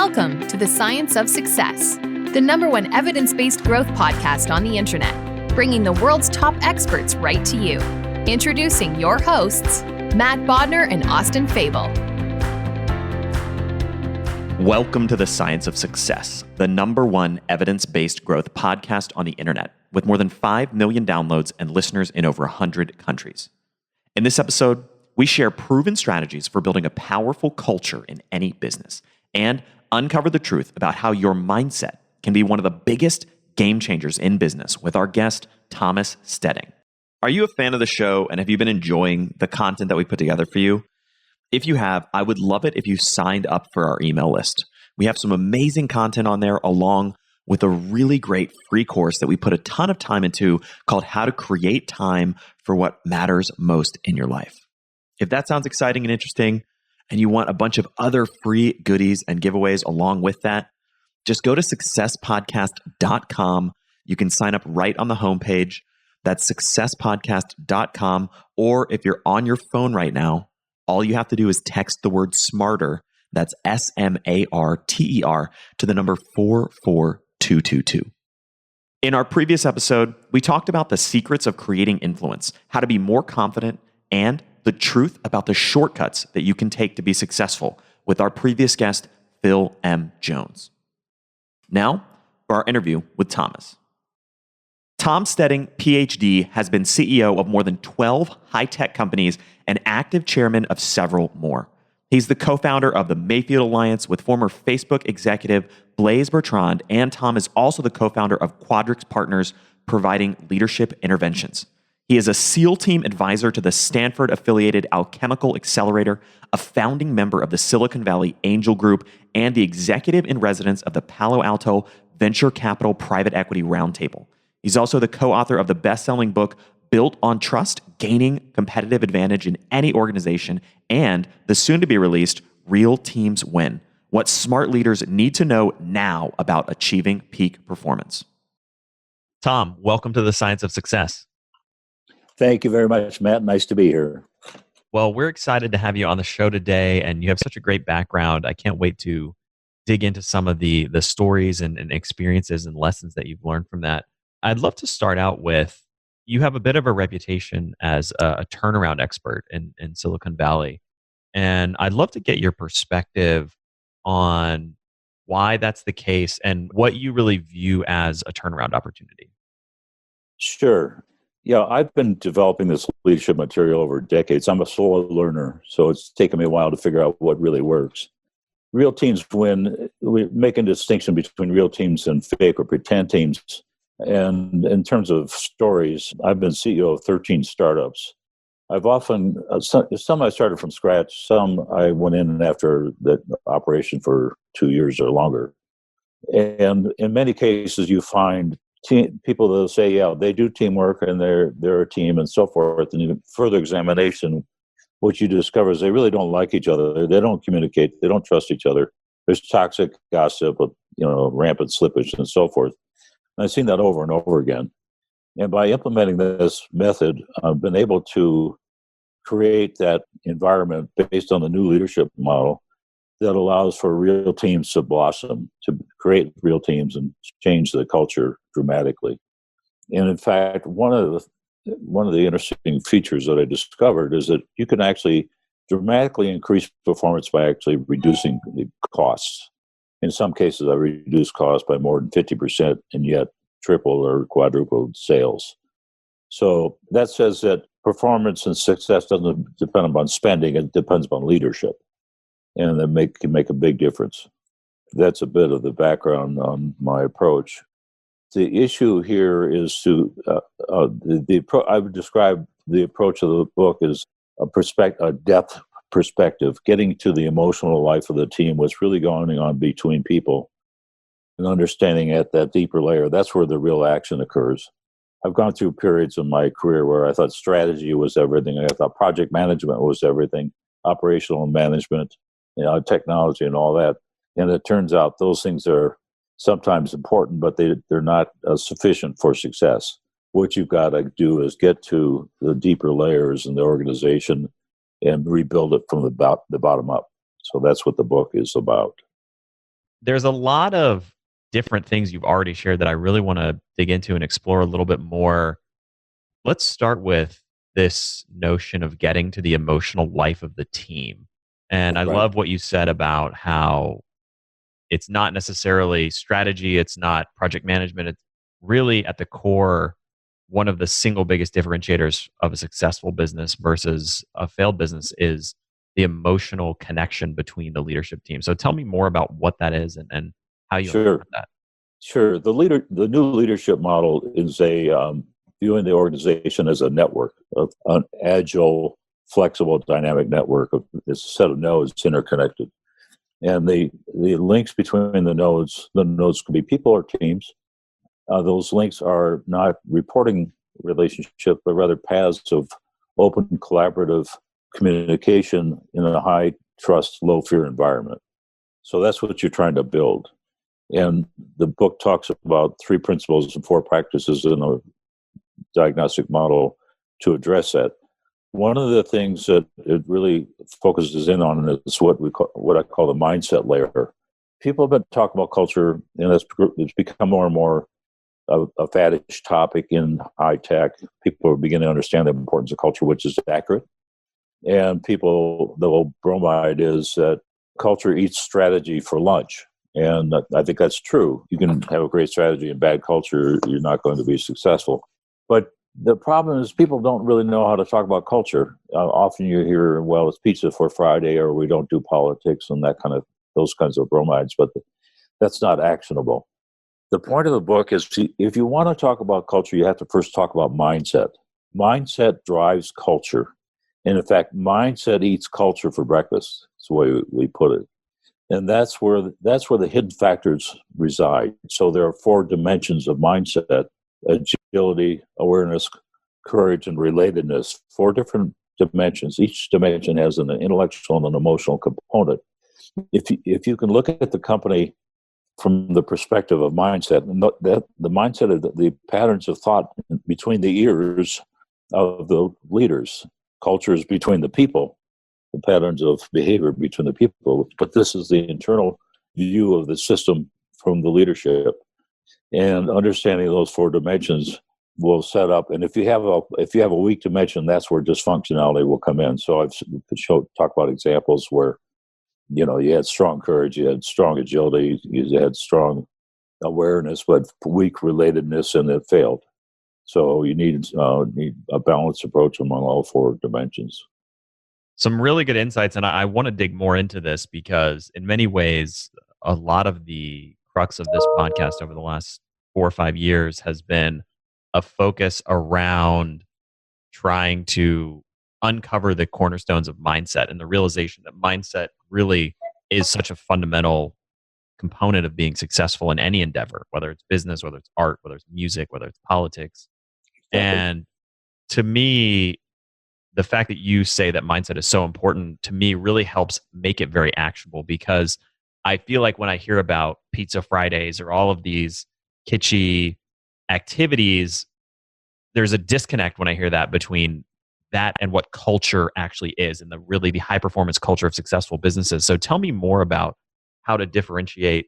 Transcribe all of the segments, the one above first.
Welcome to the Science of Success, the #1 evidence-based growth podcast on the internet, bringing the world's top experts right to you. Introducing your hosts, Matt Bodner and Austin Fable. Welcome to the Science of Success, the #1 evidence-based growth podcast on the internet, with more than 5 million downloads and listeners in over 100 countries. In this episode, we share proven strategies for building a powerful culture in any business and uncover the truth about how your mindset can be one of the biggest game changers in business with our guest, Thomas Steding. Are you a fan of the show, and have you been enjoying the content that we put together for you? If you have, I would love it if you signed up for our email list. We have some amazing content on there, along with a really great free course that we put a ton of time into called How to Create Time for What Matters Most in Your Life. If that sounds exciting and interesting, and you want a bunch of other free goodies and giveaways along with that, just go to successpodcast.com. You can sign up right on the homepage. That's successpodcast.com. Or if you're on your phone right now, all you have to do is text the word SMARTER, that's SMARTER, to the number 44222. In our previous episode, we talked about the secrets of creating influence, how to be more confident, and the truth about the shortcuts that you can take to be successful with our previous guest, Phil M. Jones. Now, for our interview with Thomas. Tom Steding, PhD, has been CEO of more than 12 high-tech companies and active chairman of several more. He's the co-founder of the Mayfield Alliance with former Facebook executive Blaise Bertrand, and Tom is also the co-founder of Quadrix Partners, providing leadership interventions. He is a SEAL team advisor to the Stanford-affiliated Alchemical Accelerator, a founding member of the Silicon Valley Angel Group, and the executive in residence of the Palo Alto Venture Capital Private Equity Roundtable. He's also the co-author of the best-selling book, Built on Trust, Gaining Competitive Advantage in Any Organization, and the soon-to-be-released Real Teams Win, What Smart Leaders Need to Know Now About Achieving Peak Performance. Tom, welcome to the Science of Success. Thank you very much, Matt. Nice to be here. Well, we're excited to have you on the show today, and you have such a great background. I can't wait to dig into some of the stories and experiences and lessons that you've learned from that. I'd love to start out with, you have a bit of a reputation as a turnaround expert in Silicon Valley, and I'd love to get your perspective on why that's the case and what you really view as a turnaround opportunity. Sure. Yeah, I've been developing this leadership material over decades. I'm a slow learner, so it's taken me a while to figure out what really works. Real teams win. We make a distinction between real teams and fake or pretend teams. And in terms of stories, I've been CEO of 13 startups. I've often, some I started from scratch, some I went in after the operation for 2 years or longer. And in many cases, you find people that say, yeah, they do teamwork and they're a team and so forth. And in further examination, what you discover is they really don't like each other. They don't communicate. They don't trust each other. There's toxic gossip, rampant slippage and so forth. And I've seen that over and over again. And by implementing this method, I've been able to create that environment based on the new leadership model that allows for real teams to blossom, to create real teams and change the culture dramatically. And in fact, one of the interesting features that I discovered is that you can actually dramatically increase performance by actually reducing the costs. In some cases, I reduced costs by more than 50% and yet triple or quadrupled sales. So that says that performance and success doesn't depend upon spending, it depends upon leadership. And that can make a big difference. That's a bit of the background on my approach. The issue here is I would describe the approach of the book as a depth perspective, getting to the emotional life of the team, what's really going on between people, and understanding at that deeper layer. That's where the real action occurs. I've gone through periods in my career where I thought strategy was everything. I thought project management was everything, operational management, technology and all that. And it turns out those things are sometimes important, but they're not sufficient for success. What you've got to do is get to the deeper layers in the organization and rebuild it from the bottom up. So that's what the book is about. there's a lot of different things you've already shared that I really want to dig into and explore a little bit more. Let's start with this notion of getting to the emotional life of the team. And I Right. love what you said about how it's not necessarily strategy, it's not project management. It's really at the core, one of the single biggest differentiators of a successful business versus a failed business is the emotional connection between the leadership team. So tell me more about what that is and how you Sure. implement that. Sure. The new leadership model is viewing the organization as a network of an agile, flexible, dynamic network of this set of nodes interconnected. And the links between the nodes could be people or teams. Those links are not reporting relationships, but rather paths of open, collaborative communication in a high trust, low fear environment. So that's what you're trying to build. And the book talks about 3 principles and 4 practices in the diagnostic model to address that. One of the things that it really focuses in on is what I call the mindset layer. People have been talking about culture, and it's become more and more a faddish topic in high tech. People are beginning to understand the importance of culture, which is accurate. And the old bromide is that culture eats strategy for lunch. And I think that's true. You can have a great strategy and bad culture, you're not going to be successful. But the problem is people don't really know how to talk about culture. Often you hear, well, it's pizza for Friday, or we don't do politics and those kinds of bromides, but that's not actionable. The point of the book is if you want to talk about culture, you have to first talk about mindset. Mindset drives culture. And in fact, mindset eats culture for breakfast. That's the way we put it. And that's where the hidden factors reside. So there are 4 dimensions of mindset: agility, awareness, courage, and relatedness. 4 different dimensions. Each dimension has an intellectual and an emotional component. If you can look at the company from the perspective of mindset, and the mindset of the patterns of thought between the ears of the leaders, cultures between the people, the patterns of behavior between the people, but this is the internal view of the system from the leadership. And understanding those 4 dimensions will set up. And if you have a weak dimension, that's where dysfunctionality will come in. So I've talk about examples where you had strong courage, you had strong agility, you had strong awareness, but weak relatedness, and it failed. So you need a balanced approach among all 4 dimensions. Some really good insights, and I want to dig more into this because in many ways, a lot of the crux of this podcast over the last 4 or 5 years has been a focus around trying to uncover the cornerstones of mindset and the realization that mindset really is such a fundamental component of being successful in any endeavor, whether it's business, whether it's art, whether it's music, whether it's politics. Exactly. And to me, the fact that you say that mindset is so important to me really helps make it very actionable, because I feel like when I hear about Pizza Fridays or all of these kitschy activities, there's a disconnect when I hear that between that and what culture actually is and the high performance culture of successful businesses. So tell me more about how to differentiate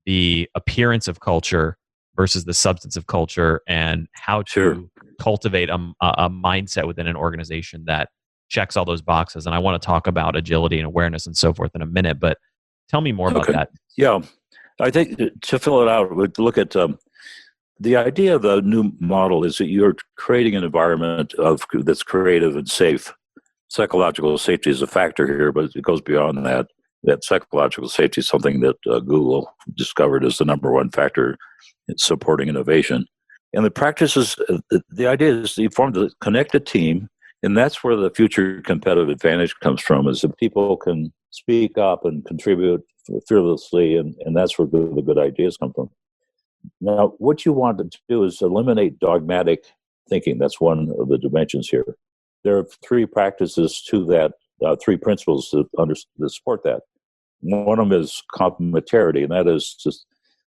the appearance of culture versus the substance of culture, and how Sure. to cultivate a mindset within an organization that checks all those boxes. And I want to talk about agility and awareness and so forth in a minute, but tell me more about that. Yeah. I think to fill it out, we'd look at the idea of the new model is that you're creating an environment that's creative and safe. Psychological safety is a factor here, but it goes beyond that. That psychological safety is something that Google discovered as the number 1 factor in supporting innovation. And the practices, the idea is you form the connected team, and that's where the future competitive advantage comes from, is that people can speak up and contribute fearlessly, and that's where the good ideas come from. Now, what you want to do is eliminate dogmatic thinking. That's one of the dimensions here. There are 3 practices to that, 3 principles that support that. One of them is complementarity, and that is just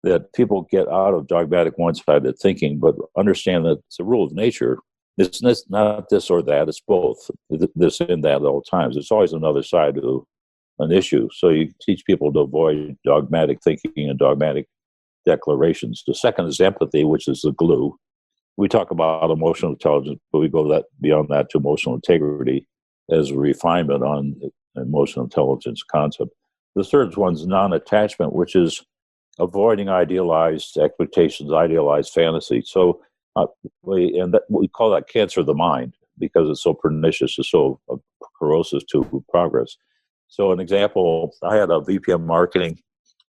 that people get out of dogmatic one-sided thinking, but understand that it's a rule of nature. It's not this or that, it's both. This and that at all times. It's always another side to an issue. So you teach people to avoid dogmatic thinking and dogmatic declarations. The second is empathy, which is the glue. We talk about emotional intelligence, but we go beyond that to emotional integrity as a refinement on emotional intelligence concept. The third one's non-attachment, which is avoiding idealized expectations, idealized fantasy. So we call that cancer of the mind because it's so pernicious, it's so corrosive to progress. So an example, I had a VP of marketing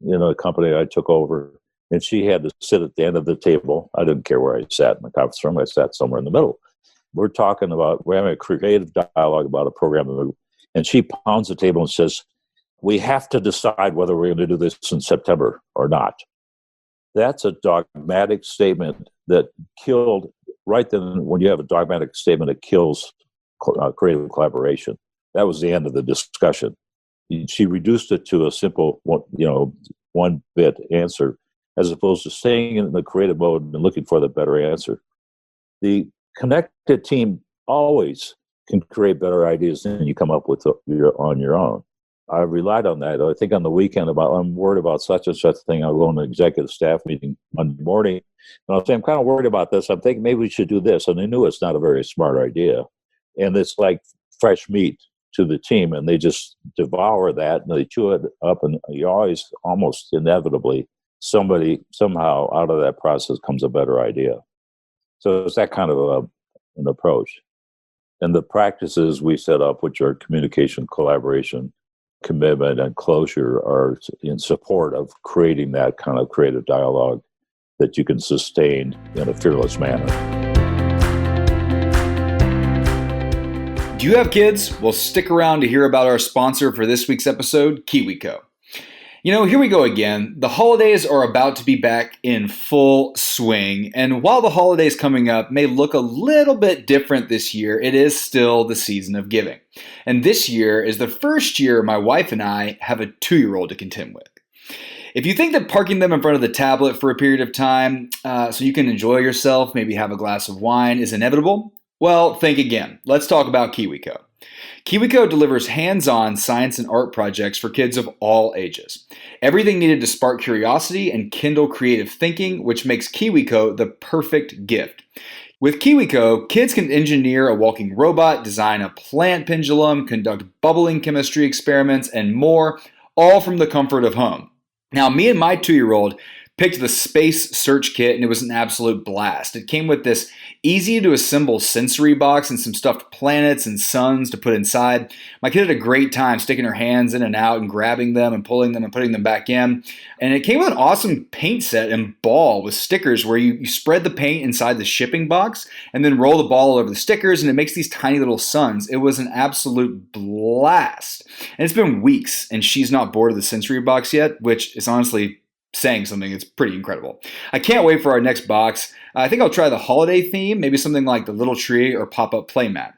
in a company I took over, and she had to sit at the end of the table. I didn't care where I sat in the conference room. I sat somewhere in the middle. We're having a creative dialogue about a program, and she pounds the table and says, "We have to decide whether we're going to do this in September or not." That's a dogmatic statement that killed, right then, when you have a dogmatic statement, it kills creative collaboration. That was the end of the discussion. She reduced it to a simple, one-bit answer, as opposed to staying in the creative mode and looking for the better answer. The connected team always can create better ideas than you come up with on your own. I relied on that. I think on the weekend I'm worried about such and such thing. I'll go on an executive staff meeting Monday morning, and I'll say, I'm kind of worried about this. I'm thinking maybe we should do this. And they knew it's not a very smart idea. And it's like fresh meat to the team, and they just devour that, and they chew it up, and you always, almost inevitably, somebody somehow out of that process comes a better idea. So it's that kind of an approach. And the practices we set up, which are communication, collaboration, commitment, and closure, are in support of creating that kind of creative dialogue that you can sustain in a fearless manner. Do you have kids? Well, stick around to hear about our sponsor for this week's episode, KiwiCo. Here we go again. The holidays are about to be back in full swing, and while the holidays coming up may look a little bit different this year, it is still the season of giving. And this year is the first year my wife and I have a 2-year-old to contend with. If you think that parking them in front of the tablet for a period of time so you can enjoy yourself, maybe have a glass of wine, is inevitable, well, think again. Let's talk about KiwiCo. KiwiCo delivers hands-on science and art projects for kids of all ages. Everything needed to spark curiosity and kindle creative thinking, which makes KiwiCo the perfect gift. With KiwiCo, kids can engineer a walking robot, design a plant pendulum, conduct bubbling chemistry experiments, and more, all from the comfort of home. Now, me and my 2-year-old picked the Space Search Kit, and it was an absolute blast. It came with this easy-to-assemble sensory box and some stuffed planets and suns to put inside. My kid had a great time sticking her hands in and out and grabbing them and pulling them and putting them back in. And it came with an awesome paint set and ball with stickers where you spread the paint inside the shipping box and then roll the ball over the stickers, and it makes these tiny little suns. It was an absolute blast. And it's been weeks, and she's not bored of the sensory box yet, which is honestly saying something. It's pretty incredible. I can't wait for our next box. I think I'll try the holiday theme, maybe something like the little tree or pop-up playmat.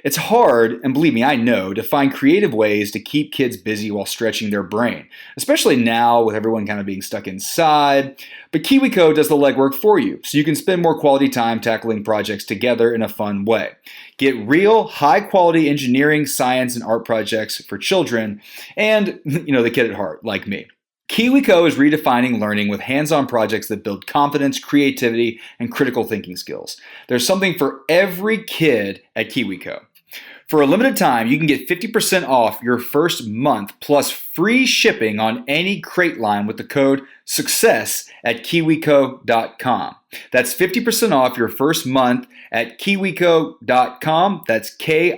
It's hard, and believe me, I know, to find creative ways to keep kids busy while stretching their brain, especially now with everyone kind of being stuck inside. But KiwiCo does the legwork for you, so you can spend more quality time tackling projects together in a fun way. Get real, high-quality engineering, science, and art projects for children, and, the kid at heart, like me. KiwiCo is redefining learning with hands-on projects that build confidence, creativity, and critical thinking skills. There's something for every kid at KiwiCo. For a limited time, you can get 50% off your first month plus free shipping on any crate line with the code SUCCESS at kiwico.com. That's 50% off your first month at kiwico.com. That's KIWICO.com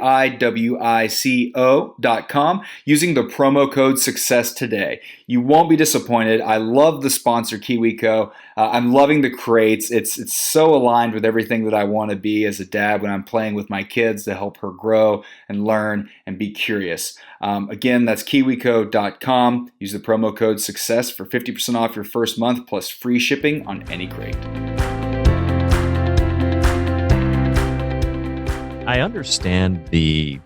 using the promo code SUCCESS today. You won't be disappointed. I love the sponsor KiwiCo. I'm loving the crates. It's so aligned with everything that I want to be as a dad when I'm playing with my kids to help her grow and learn and be curious. Again, that's kiwico.com. Use the promo code SUCCESS for 50% off your first month plus free shipping on any crate. I understand the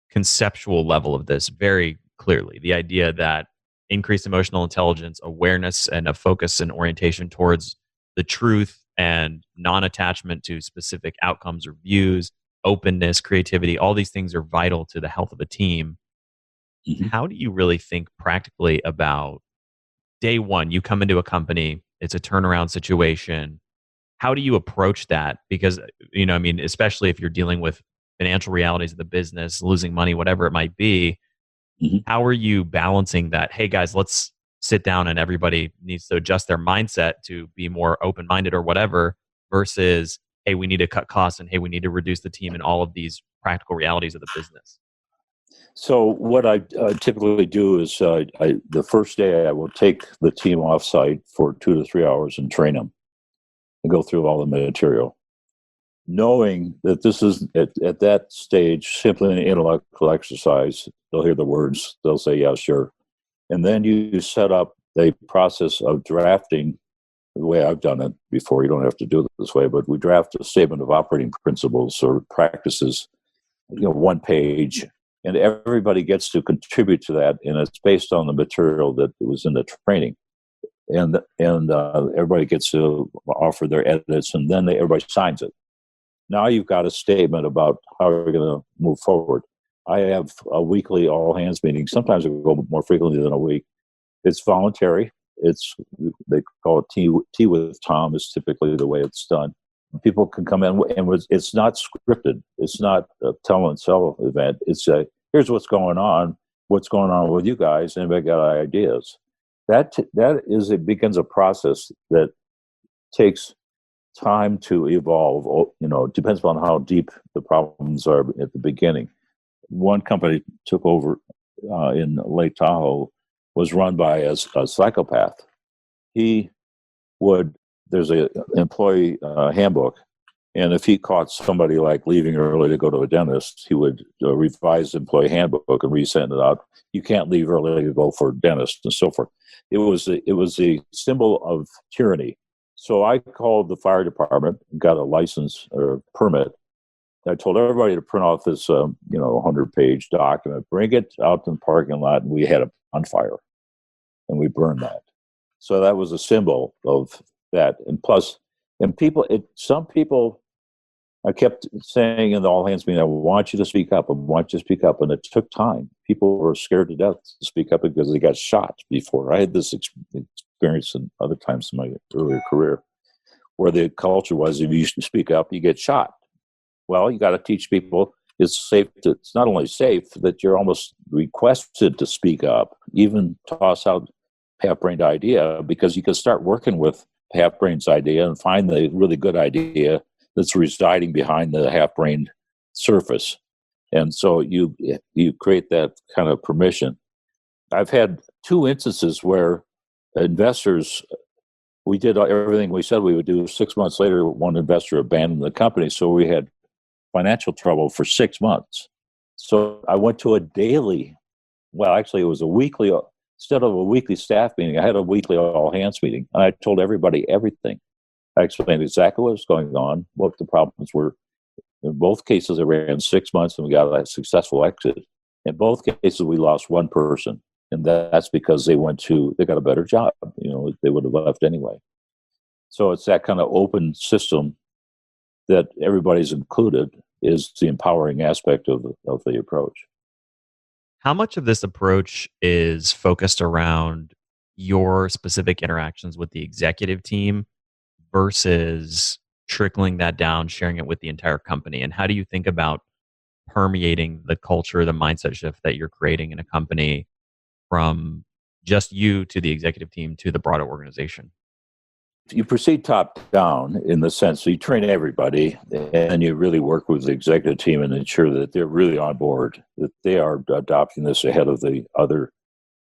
conceptual level of this very clearly. The idea that increased emotional intelligence, awareness, and a focus and orientation towards the truth and non-attachment to specific outcomes or views, openness, creativity, all these things are vital to the health of a team. how do you really think practically about day one? You come into a company, it's a turnaround situation. How do you approach that? Because, I mean, especially if you're dealing with financial realities of the business, losing money, whatever it might be, Mhm. how are you balancing that? Hey, guys, let's sit down and everybody needs to adjust their mindset to be more open minded or whatever, versus, hey, we need to cut costs and hey, we need to reduce the team and all of these practical realities of the business. So what I typically do is the first day I will take the team offsite for 2 to 3 hours and train them and go through all the material, knowing that this is at that stage simply an intellectual exercise. They'll hear the words, they'll say, yeah, sure. And then you set up the process of drafting the way I've done it before. You don't have to do it this way, but we draft a statement of operating principles or practices, 1 page, and everybody gets to contribute to that, and it's based on the material that was in the training. And everybody gets to offer their edits, and then everybody signs it. Now you've got a statement about how we're going to move forward. I have a weekly all hands meeting. Sometimes I go more frequently than a week. It's voluntary. They call it tea with Tom is typically the way it's done. People can come in, and it's not scripted. It's not a tell and sell event. It's here's what's going on with you guys. Anybody got ideas? It begins a process that takes time to evolve. It depends upon how deep the problems are at the beginning. One company took over in Lake Tahoe, was run by a psychopath. There's an employee handbook, and if he caught somebody like leaving early to go to a dentist, he would revise the employee handbook and resend it out. You can't leave early to go for a dentist and so forth. It was a symbol of tyranny. So I called the fire department, got a license or permit. I told everybody to print off this 100-page document, bring it out in the parking lot, and we had it on fire, and we burned that. So that was a symbol of that. And plus, some people, I kept saying in the all hands meeting, I want you to speak up. I want you to speak up. And it took time. People were scared to death to speak up because they got shot before. I had this experience in other times in my earlier career where the culture was, if you speak up, you get shot. Well, you got to teach people it's not only safe, that you're almost requested to speak up, even toss out half-brained idea, because you can start working with half-brained's idea and find the really good idea that's residing behind the half-brained surface. And so you create that kind of permission. I've had 2 instances where investors, we did everything we said we would do. 6 months later, one investor abandoned the company, so we had financial trouble for 6 months. So I went to it was a weekly. Instead of a weekly staff meeting, I had a weekly all hands meeting, and I told everybody everything. I explained exactly what was going on, what the problems were. In both cases, I ran 6 months, and we got a successful exit. In both cases, we lost one person, and that's because they got a better job. They would have left anyway. So it's that kind of open system that everybody's included is the empowering aspect of the approach. How much of this approach is focused around your specific interactions with the executive team versus trickling that down, sharing it with the entire company? And how do you think about permeating the culture, the mindset shift that you're creating in a company from just you to the executive team to the broader organization? You proceed top down in the sense that you train everybody, and you really work with the executive team and ensure that they're really on board, that they are adopting this ahead of the other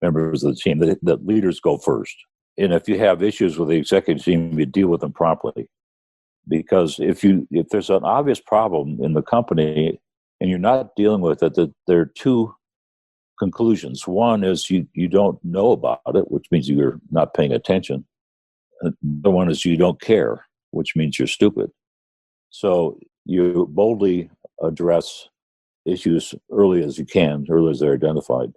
members of the team, that leaders go first. And if you have issues with the executive team, you deal with them promptly. Because if there's an obvious problem in the company and you're not dealing with it, there are 2 conclusions. One is you don't know about it, which means you're not paying attention. The one is you don't care, which means you're stupid. So you boldly address issues early as you can, early as they're identified.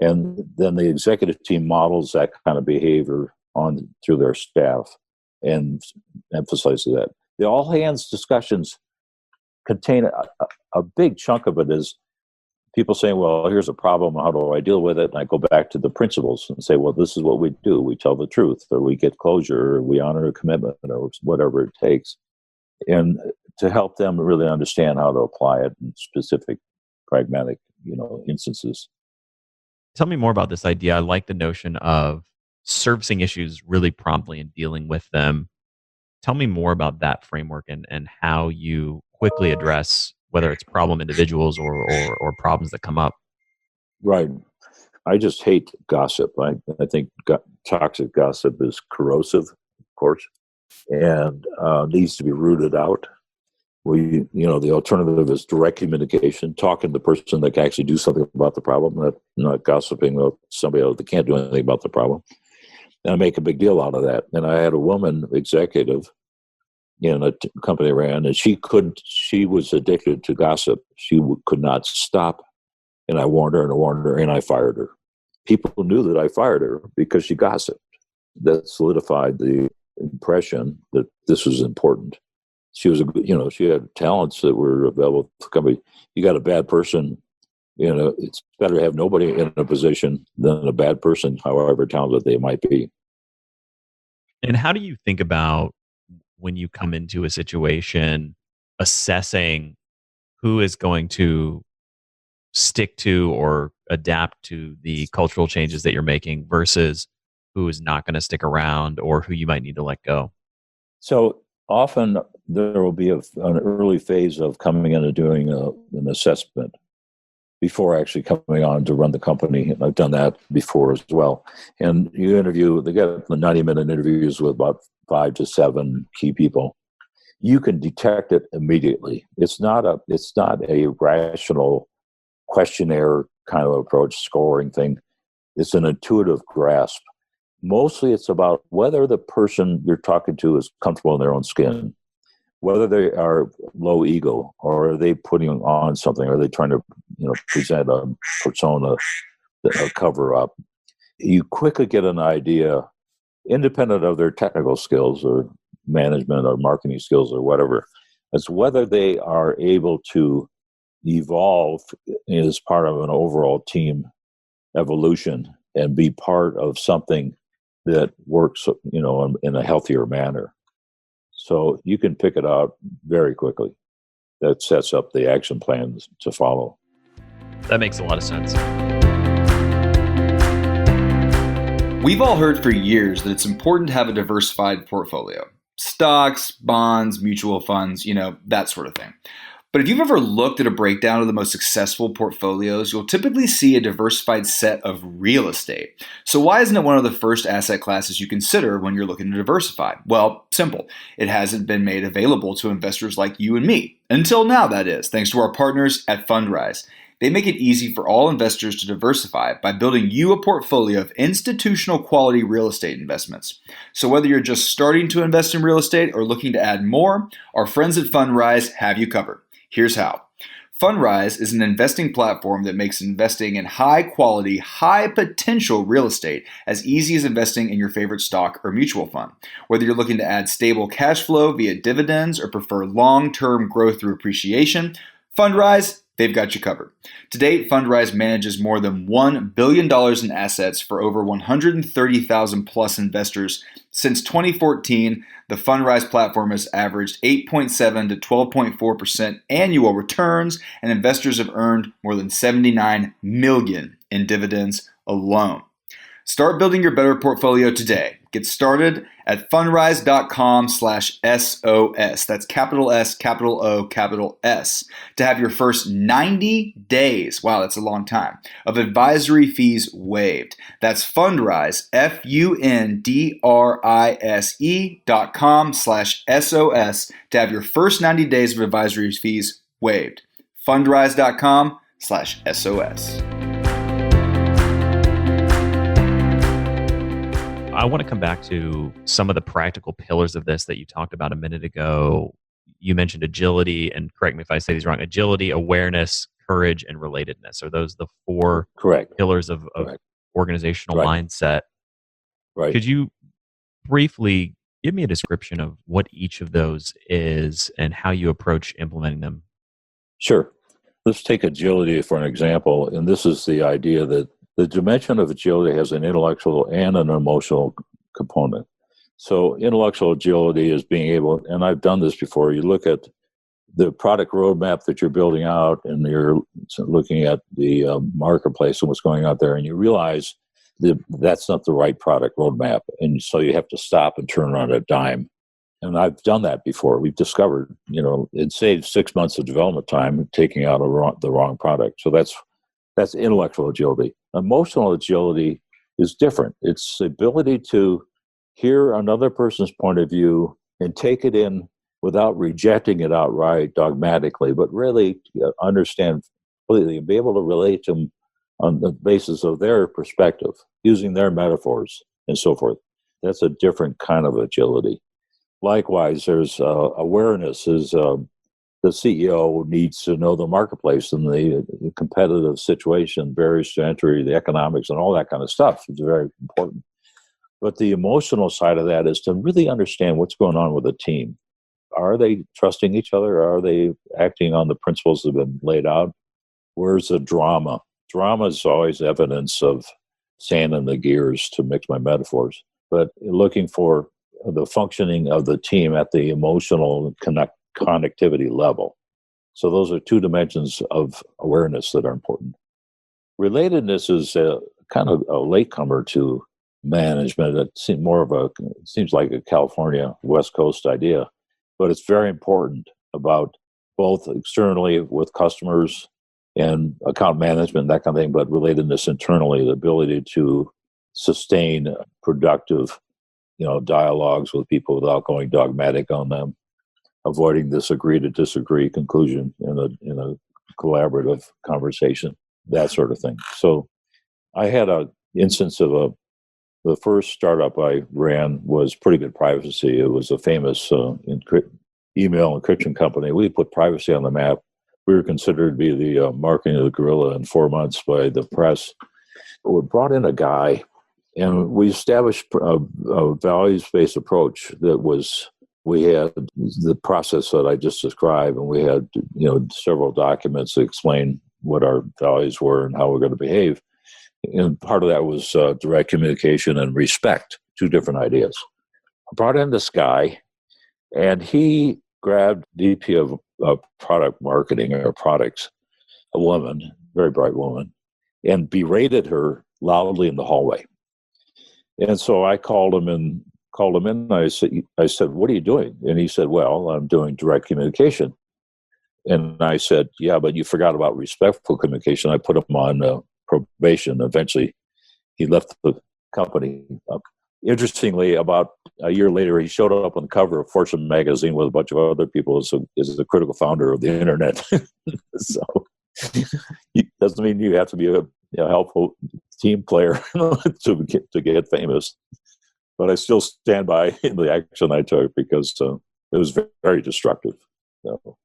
And then the executive team models that kind of behavior on through their staff and emphasizes that. The all hands discussions contain a big chunk of it is people saying, well, here's a problem. How do I deal with it? And I go back to the principles and say, well, this is what we do. We tell the truth, or we get closure, or we honor a commitment, or whatever it takes. And to help them really understand how to apply it in specific, pragmatic, instances. Tell me more about this idea. I like the notion of surfacing issues really promptly and dealing with them. Tell me more about that framework and how you quickly address whether it's problem individuals or problems that come up. Right. I just hate gossip. I think toxic gossip is corrosive, of course, and needs to be rooted out. The alternative is direct communication, talking to the person that can actually do something about the problem, not gossiping about somebody else that can't do anything about the problem. And I make a big deal out of that. And I had a woman executive in a company I ran, and she was addicted to gossip. She could not stop. And I warned her, and I fired her. People knew that I fired her because she gossiped. That solidified the impression that this was important. She was, she had talents that were available to the company. You got a bad person, it's better to have nobody in a position than a bad person, however talented they might be. And how do you think about when you come into a situation, assessing who is going to stick to or adapt to the cultural changes that you're making versus who is not going to stick around or who you might need to let go? So often there will be an early phase of coming in and doing an assessment before actually coming on to run the company. And I've done that before as well. And they get the 90-minute interviews with about 5 to 7 key people. You can detect it immediately. It's not a rational questionnaire kind of approach, scoring thing. It's an intuitive grasp. Mostly it's about whether the person you're talking to is comfortable in their own skin, whether they are low ego, or are they putting on something, are they trying to present a persona, a cover up. You quickly get an idea, independent of their technical skills or management or marketing skills or whatever, as whether they are able to evolve as part of an overall team evolution and be part of something that works, in a healthier manner. So you can pick it out very quickly. That sets up the action plans to follow. That makes a lot of sense. We've all heard for years that it's important to have a diversified portfolio. Stocks, bonds, mutual funds, that sort of thing. But if you've ever looked at a breakdown of the most successful portfolios, you'll typically see a diversified set of real estate. So why isn't it one of the first asset classes you consider when you're looking to diversify? Well, simple. It hasn't been made available to investors like you and me. Until now, that is, thanks to our partners at Fundrise. They make it easy for all investors to diversify by building you a portfolio of institutional quality real estate investments. So whether you're just starting to invest in real estate or looking to add more, our friends at Fundrise have you covered. Here's how. Fundrise is an investing platform that makes investing in high quality, high potential real estate as easy as investing in your favorite stock or mutual fund. Whether you're looking to add stable cash flow via dividends or prefer long-term growth through appreciation, Fundrise, they've got you covered. To date, Fundrise manages more than $1 billion in assets for over 130,000 plus investors. Since 2014, the Fundrise platform has averaged 8.7 to 12.4% annual returns, and investors have earned more than $79 million in dividends alone. Start building your better portfolio today. Get started at fundrise.com/SOS. That's capital S, capital O, capital S. To have your first 90 days, wow, that's a long time, of advisory fees waived. That's Fundrise, fundrise.com/SOS to have your first 90 days of advisory fees waived. Fundrise.com/SOS. I want to come back to some of the practical pillars of this that you talked about a minute ago. You mentioned agility, and correct me if I say these wrong, agility, awareness, courage, and relatedness. Are those the 4 pillars of organizational mindset? Right. Could you briefly give me a description of what each of those is and how you approach implementing them? Sure. Let's take agility for an example. And this is the idea that the dimension of agility has an intellectual and an emotional component. So intellectual agility is being able, and I've done this before, you look at the product roadmap that you're building out and you're looking at the marketplace and what's going out there, and you realize that that's not the right product roadmap. And so you have to stop and turn around a dime. And I've done that before. We've discovered, it saves 6 months of development time taking out the wrong product. So that's intellectual agility. Emotional agility is different. It's the ability to hear another person's point of view and take it in without rejecting it outright dogmatically, but really understand completely and be able to relate to them on the basis of their perspective, using their metaphors and so forth. That's a different kind of agility. Likewise, there's awareness. The CEO needs to know the marketplace and the competitive situation, barriers to entry, the economics, and all that kind of stuff. It's very important. But the emotional side of that is to really understand what's going on with a team. Are they trusting each other? Are they acting on the principles that have been laid out? Where's the drama? Drama is always evidence of sand in the gears, to mix my metaphors. But looking for the functioning of the team at the emotional connectivity level. So those are two dimensions of awareness that are important. Relatedness is kind of a latecomer to management. It seems like a California West Coast idea, but it's very important about both externally with customers and account management, that kind of thing, but relatedness internally, the ability to sustain productive, dialogues with people without going dogmatic on them, avoiding this agree to disagree conclusion in a collaborative conversation, that sort of thing. So I had an instance of the first startup I ran was Pretty Good Privacy. It was a famous email encryption company. We put privacy on the map. We were considered to be the marketing of the gorilla in 4 months by the press. We brought in a guy, and we established a values-based approach that was, we had the process that I just described, and we had several documents that explain what our values were and how we're going to behave. And part of that was direct communication and respect, two different ideas. I brought in this guy, and he grabbed VP of product marketing or products, a woman, very bright woman, and berated her loudly in the hallway. And so I called him in. And I said, "What are you doing?" And he said, "Well, I'm doing direct communication." And I said, "Yeah, but you forgot about respectful communication." I put him on probation. Eventually, he left the company. Interestingly, about a year later, he showed up on the cover of Fortune magazine with a bunch of other people as the critical founder of the internet. So it doesn't mean you have to be a helpful team player to get famous. But I still stand by the action I took because it was very, very destructive. So.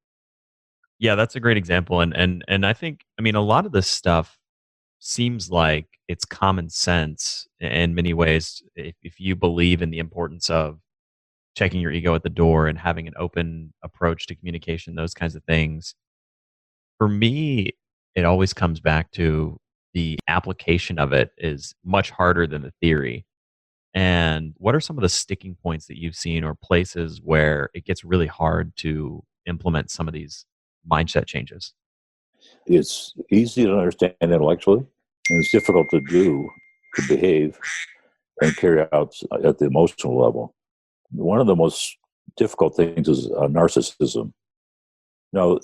Yeah, that's a great example. And I think, a lot of this stuff seems like it's common sense in many ways. If you believe in the importance of checking your ego at the door and having an open approach to communication, those kinds of things. For me, it always comes back to the application of it is much harder than the theory. And what are some of the sticking points that you've seen or places where it gets really hard to implement some of these mindset changes? It's easy to understand intellectually, and it's difficult to behave and carry out at the emotional level. One of the most difficult things is narcissism. Now,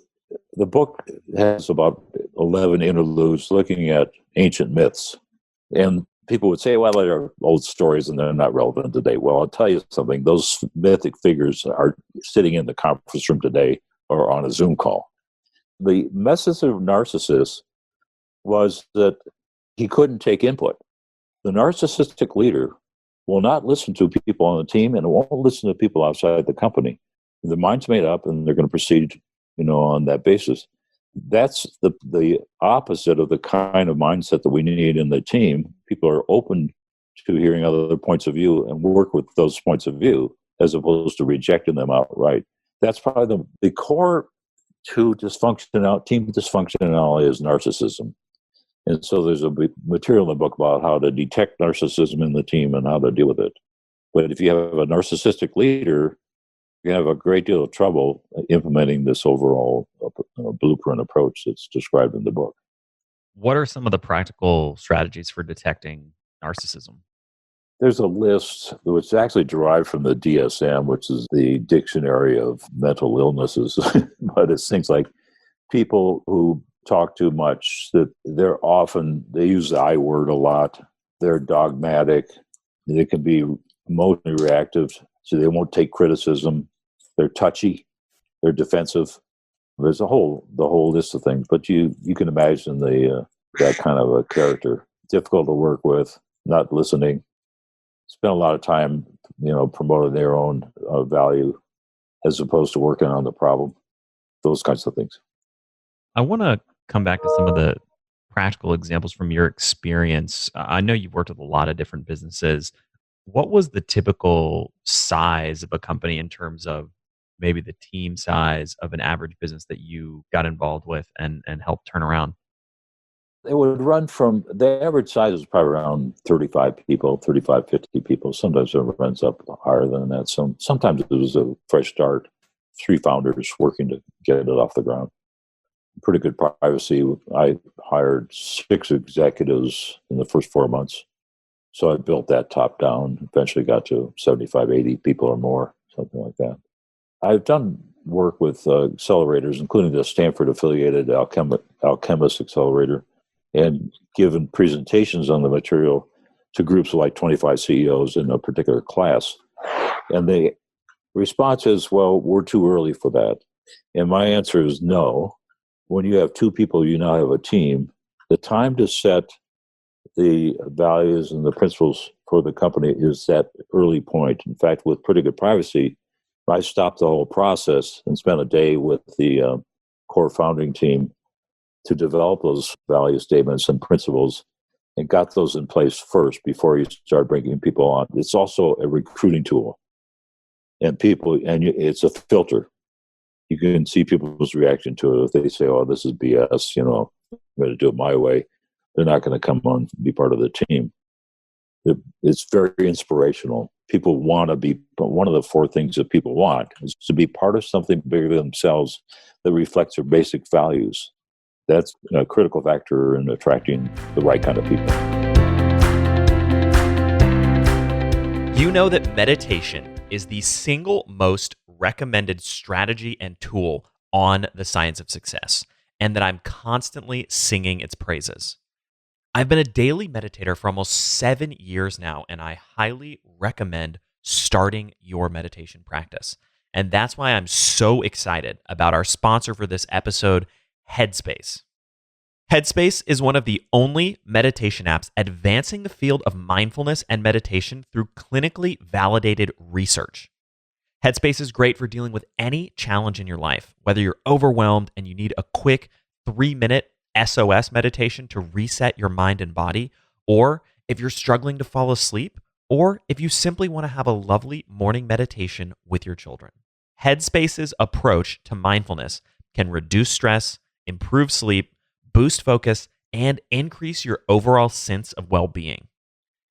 the book has about 11 interludes looking at ancient myths. And people would say, well, they're old stories and they're not relevant today. Well, I'll tell you something. Those mythic figures are sitting in the conference room today or on a Zoom call. The message of Narcissus was that he couldn't take input. The narcissistic leader will not listen to people on the team and won't listen to people outside the company. The mind's made up and they're going to proceed, on that basis. That's the opposite of the kind of mindset that we need in the team. People are open to hearing other points of view and work with those points of view as opposed to rejecting them outright. That's probably the core to team dysfunctionality is narcissism. And so there's a material in the book about how to detect narcissism in the team and how to deal with it. But if you have a narcissistic leader, you have a great deal of trouble implementing this overall blueprint approach that's described in the book. What are some of the practical strategies for detecting narcissism? There's a list which is actually derived from the DSM, which is the Dictionary of Mental Illnesses. But it's things like people who talk too much, that they use the I word a lot. They're dogmatic. They can be emotionally reactive, so they won't take criticism. They're touchy. They're defensive. There's the whole list of things. But you can imagine that kind of a character. Difficult to work with, not listening. Spend a lot of time, promoting their own value as opposed to working on the problem. Those kinds of things. I want to come back to some of the practical examples from your experience. I know you've worked with a lot of different businesses. What was the typical size of a company in terms of maybe the team size of an average business that you got involved with and helped turn around? It would run from, the average size is probably around 35 people, 35, 50 people. Sometimes it runs up higher than that. Sometimes it was a fresh start, 3 founders working to get it off the ground. Pretty good privacy. I hired 6 executives in the first 4 months. So I built that top down, eventually got to 75, 80 people or more, something like that. I've done work with accelerators, including the Stanford-affiliated Alchemist Accelerator, and given presentations on the material to groups of like 25 CEOs in a particular class. And the response is, well, we're too early for that. And my answer is no. When you have 2 people, you now have a team. The time to set the values and the principles for the company is that early point. In fact, with pretty good privacy, I stopped the whole process and spent a day with the core founding team to develop those value statements and principles, and got those in place first before you start bringing people on. It's also a recruiting tool, and it's a filter. You can see people's reaction to it. If they say, "Oh, this is BS," I'm going to do it my way, they're not going to come on and be part of the team. It's very inspirational. People want to be, but one of the 4 things that people want is to be part of something bigger than themselves that reflects their basic values. That's a critical factor in attracting the right kind of people. You know that meditation is the single most recommended strategy and tool on the science of success, and that I'm constantly singing its praises. I've been a daily meditator for almost 7 years now, and I highly recommend starting your meditation practice. And that's why I'm so excited about our sponsor for this episode, Headspace. Headspace is one of the only meditation apps advancing the field of mindfulness and meditation through clinically validated research. Headspace is great for dealing with any challenge in your life, whether you're overwhelmed and you need a quick 3-minute SOS meditation to reset your mind and body, or if you're struggling to fall asleep, or if you simply want to have a lovely morning meditation with your children. Headspace's approach to mindfulness can reduce stress, improve sleep, boost focus, and increase your overall sense of well-being.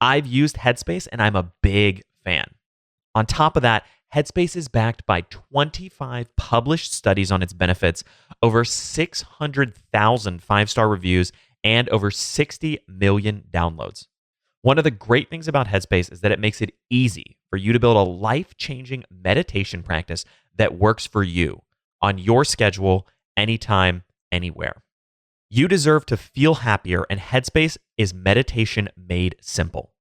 I've used Headspace and I'm a big fan. On top of that, Headspace is backed by 25 published studies on its benefits, over 600,000 5-star reviews, and over 60 million downloads. One of the great things about Headspace is that it makes it easy for you to build a life-changing meditation practice that works for you on your schedule, anytime, anywhere. You deserve to feel happier, and Headspace is meditation made simple.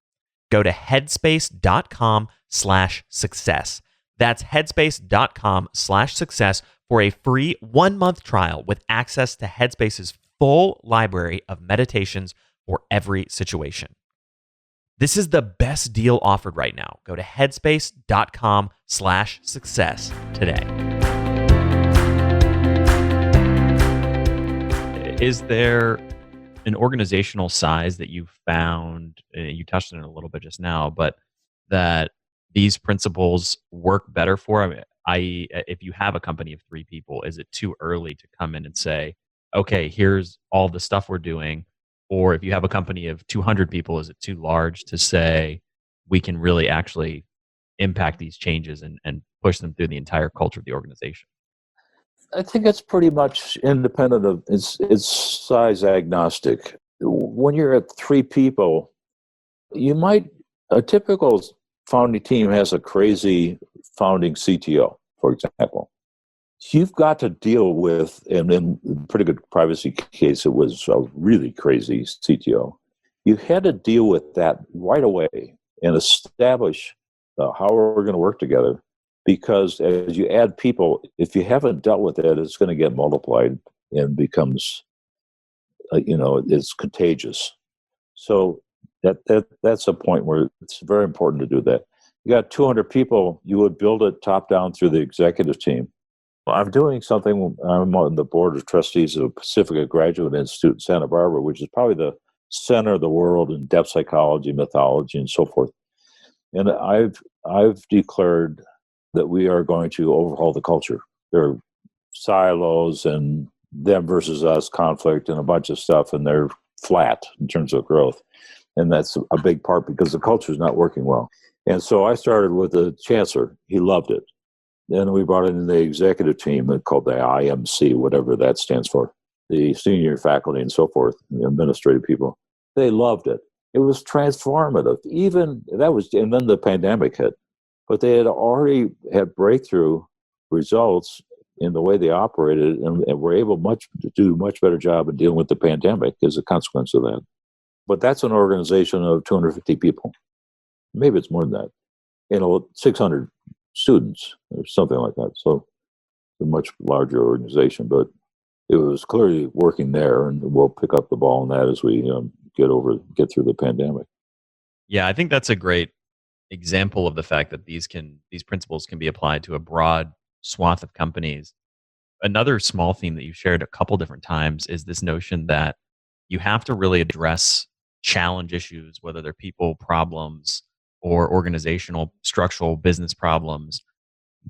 Go to headspace.com/success. That's headspace.com/success for a free 1-month trial with access to Headspace's full library of meditations for every situation. This is the best deal offered right now. Go to headspace.com/success today. Is there an organizational size that you found, you touched on it a little bit just now, but that these principles work better for? I mean, i.e., if you have a company of 3 people, is it too early to come in and say, okay, here's all the stuff we're doing? Or if you have a company of 200 people, is it too large to say we can really actually impact these changes and push them through the entire culture of the organization? I think it's pretty much independent of it's size agnostic. When you're at 3 people, a typical founding team has a crazy founding CTO, for example. You've got to deal with, and in a pretty good privacy case, it was a really crazy CTO. You had to deal with that right away and establish how we're going to work together. Because as you add people, if you haven't dealt with it, it's going to get multiplied and becomes, it's contagious. So that's a point where it's very important to do that. You got 200 people, you would build it top down through the executive team. I'm doing something, I'm on the board of trustees of Pacifica Graduate Institute in Santa Barbara, which is probably the center of the world in depth psychology, mythology, and so forth. And I've declared that we are going to overhaul the culture. There are silos and them versus us conflict and a bunch of stuff, and they're flat in terms of growth. And that's a big part because the culture is not working well. And so I started with the chancellor. He loved it. Then we brought in the executive team called the IMC, whatever that stands for, the senior faculty and so forth, the administrative people. They loved it. It was transformative. And then the pandemic hit. But they had already had breakthrough results in the way they operated and were able to do a much better job of dealing with the pandemic as a consequence of that. But that's an organization of 250 people. Maybe it's more than that. 600 students or something like that. So a much larger organization, but it was clearly working there, and we'll pick up the ball on that as we get through the pandemic. Yeah, I think that's a great example of the fact that these principles can be applied to a broad swath of companies. Another small theme that you shared a couple different times is this notion that you have to really address challenge issues, whether they're people problems or organizational, structural, business problems,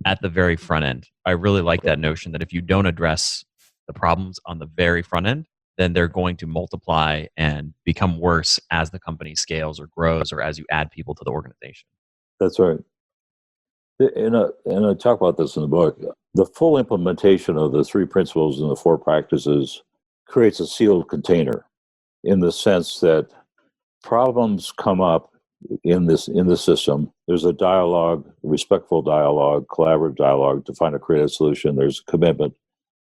at the very front end. I really like that notion that if you don't address the problems on the very front end, then they're going to multiply and become worse as the company scales or grows or as you add people to the organization. That's right. And I talk about this in the book. The full implementation of the 3 principles and the 4 practices creates a sealed container in the sense that problems come up in the system. There's a dialogue, respectful dialogue, collaborative dialogue to find a creative solution. There's a commitment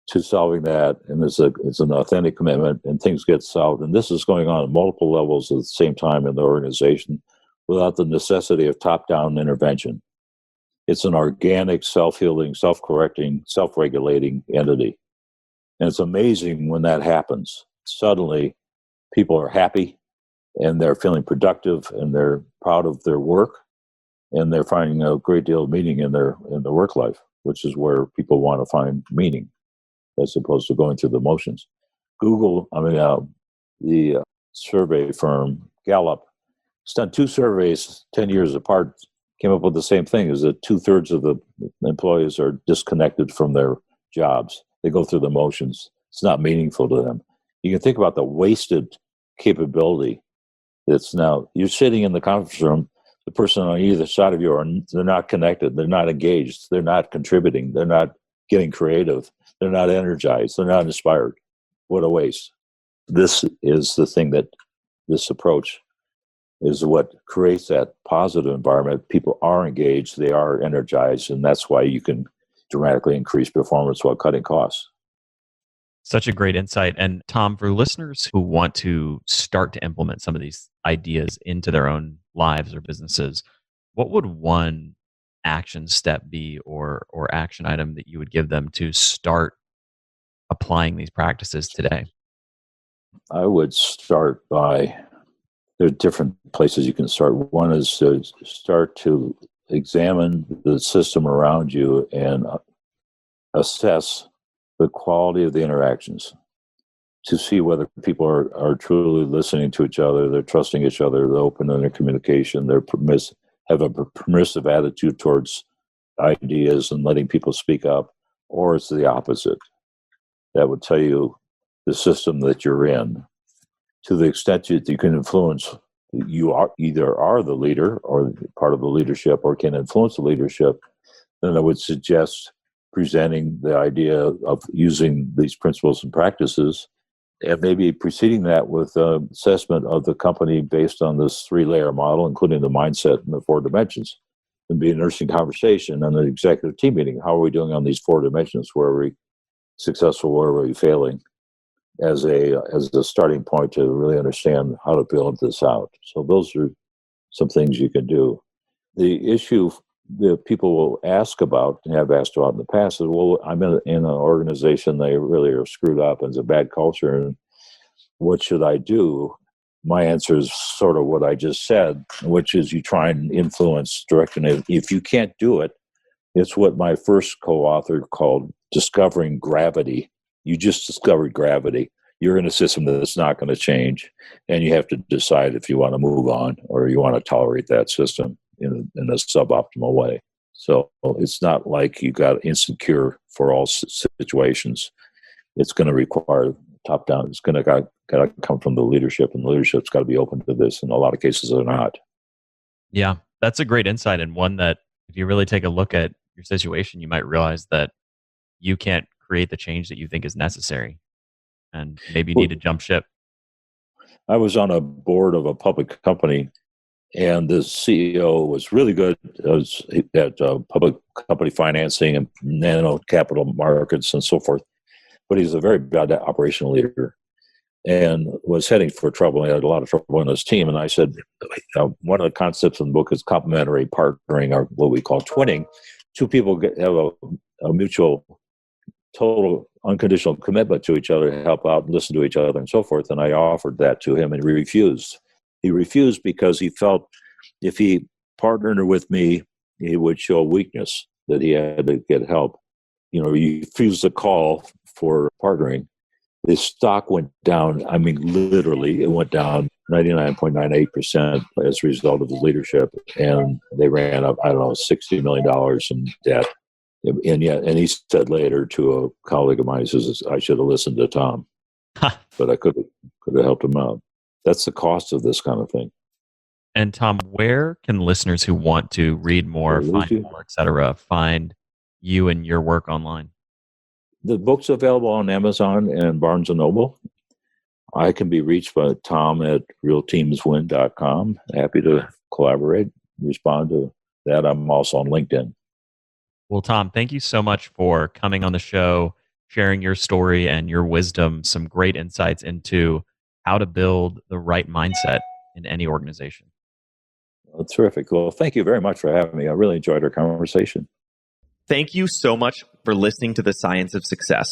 to solving that, and it's an authentic commitment, and things get solved. And this is going on at multiple levels at the same time in the organization without the necessity of top-down intervention. It's an organic, self-healing, self-correcting, self-regulating entity. And it's amazing when that happens. Suddenly, people are happy, and they're feeling productive, and they're proud of their work, and they're finding a great deal of meaning in their work life, which is where people want to find meaning, as opposed to going through the motions. The survey firm Gallup has done 2 surveys 10 years apart, came up with the same thing, is that 2/3 of the employees are disconnected from their jobs. They go through the motions. It's not meaningful to them. You can think about the wasted capability that's now, you're sitting in the conference room, the person on either side of you, they're not connected, they're not engaged, they're not contributing, they're not getting creative, they're not energized, they're not inspired. What a waste. This is the thing that this approach is what creates that positive environment. People are engaged, they are energized, and that's why you can dramatically increase performance while cutting costs. Such a great insight. And Tom, for listeners who want to start to implement some of these ideas into their own lives or businesses, what would one action step be or action item that you would give them to start applying these practices today? I would start by, there are different places you can start. One is to start to examine the system around you and assess the quality of the interactions to see whether people are truly listening to each other, they're trusting each other, they're open in their communication, have a permissive attitude towards ideas and letting people speak up, or it's the opposite. That would tell you the system that you're in. To the extent that you can influence, you are either the leader or part of the leadership or can influence the leadership, then I would suggest presenting the idea of using these principles and practices, and maybe preceding that with an assessment of the company based on this 3-layer model, including the mindset and the 4 dimensions. And be a nursing conversation and an executive team meeting. How are we doing on these 4 dimensions? Where are we successful? Where are we failing? As a starting point to really understand how to build this out. So those are some things you can do. The issue that people will ask about and have asked about in the past is, well, I'm in an organization they really are screwed up and it's a bad culture, and what should I do? My answer is sort of what I just said, which is you try and influence direction. If you can't do it, it's what my first co-author called discovering gravity. You just discovered gravity. You're in a system that's not going to change, and you have to decide if you want to move on or you want to tolerate that system in a suboptimal way. So it's not like you got instant cure for all situations. It's going to require top down. It's going to come from the leadership, and the leadership's got to be open to this. In a lot of cases, they're not. Yeah, that's a great insight, and one that if you really take a look at your situation, you might realize that you can't create the change that you think is necessary, and maybe you need to jump ship. I was on a board of a public company, and the CEO was really good at public company financing and nano capital markets and so forth, but he's a very bad operational leader and was heading for trouble. He had a lot of trouble in his team. And I said, one of the concepts in the book is complementary partnering, or what we call twinning. 2 people have a mutual, total, unconditional commitment to each other to help out and listen to each other and so forth. And I offered that to him, and he refused. He refused because he felt if he partnered with me, he would show weakness, that he had to get help. He refused the call for partnering. The stock went down. I mean, literally, it went down 99.98% as a result of his leadership. And they ran up, $60 million in debt. And he said later to a colleague of mine, he says, I should have listened to Tom, but I could have helped him out. That's the cost of this kind of thing. And Tom, where can listeners who want to read more, find more, et cetera, find you and your work online? The book's available on Amazon and Barnes & Noble. I can be reached by Tom at realteamswin.com. Happy to collaborate, respond to that. I'm also on LinkedIn. Well, Tom, thank you so much for coming on the show, sharing your story and your wisdom, some great insights into how to build the right mindset in any organization. Well, terrific. Well, thank you very much for having me. I really enjoyed our conversation. Thank you so much for listening to The Science of Success.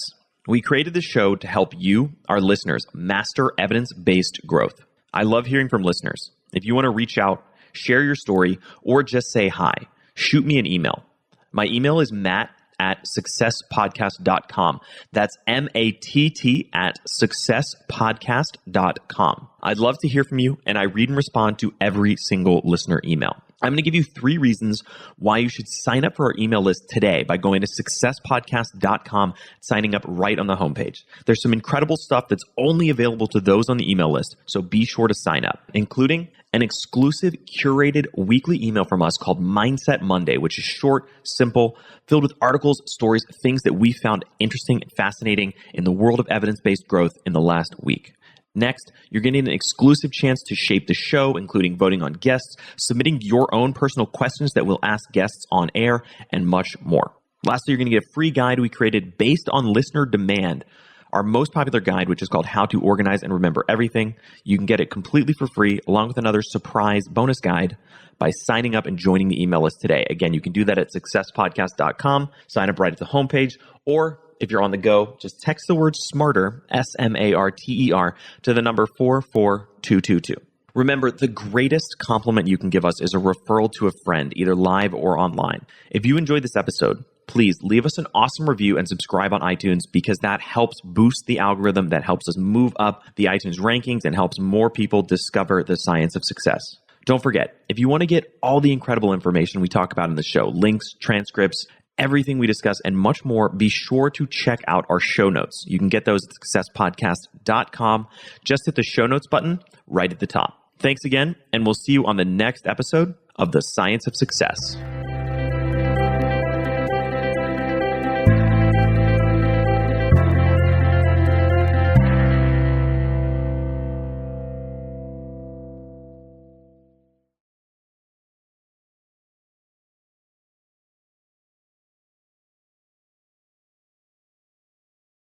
We created the show to help you, our listeners, master evidence-based growth. I love hearing from listeners. If you want to reach out, share your story, or just say hi, shoot me an email. My email is matt@successpodcast.com. That's matt@successpodcast.com. I'd love to hear from you, and I read and respond to every single listener email. I'm going to give you 3 reasons why you should sign up for our email list today by going to successpodcast.com, signing up right on the homepage. There's some incredible stuff that's only available to those on the email list, so be sure to sign up, including an exclusive curated weekly email from us called Mindset Monday, which is short, simple, filled with articles, stories, things that we found interesting and fascinating in the world of evidence-based growth in the last week. Next, you're getting an exclusive chance to shape the show, including voting on guests, submitting your own personal questions that we'll ask guests on air, and much more. Lastly, you're going to get a free guide we created based on listener demand, our most popular guide, which is called How to Organize and Remember Everything. You can get it completely for free, along with another surprise bonus guide by signing up and joining the email list today. Again, you can do that at successpodcast.com, sign up right at the homepage, or if you're on the go, just text the word SMARTER, SMARTER, to the number 44222. Remember, the greatest compliment you can give us is a referral to a friend, either live or online. If you enjoyed this episode, please leave us an awesome review and subscribe on iTunes, because that helps boost the algorithm, that helps us move up the iTunes rankings and helps more people discover the science of success. Don't forget, if you want to get all the incredible information we talk about in the show, links, transcripts, everything we discuss, and much more, be sure to check out our show notes. You can get those at successpodcast.com. Just hit the show notes button right at the top. Thanks again, and we'll see you on the next episode of The Science of Success.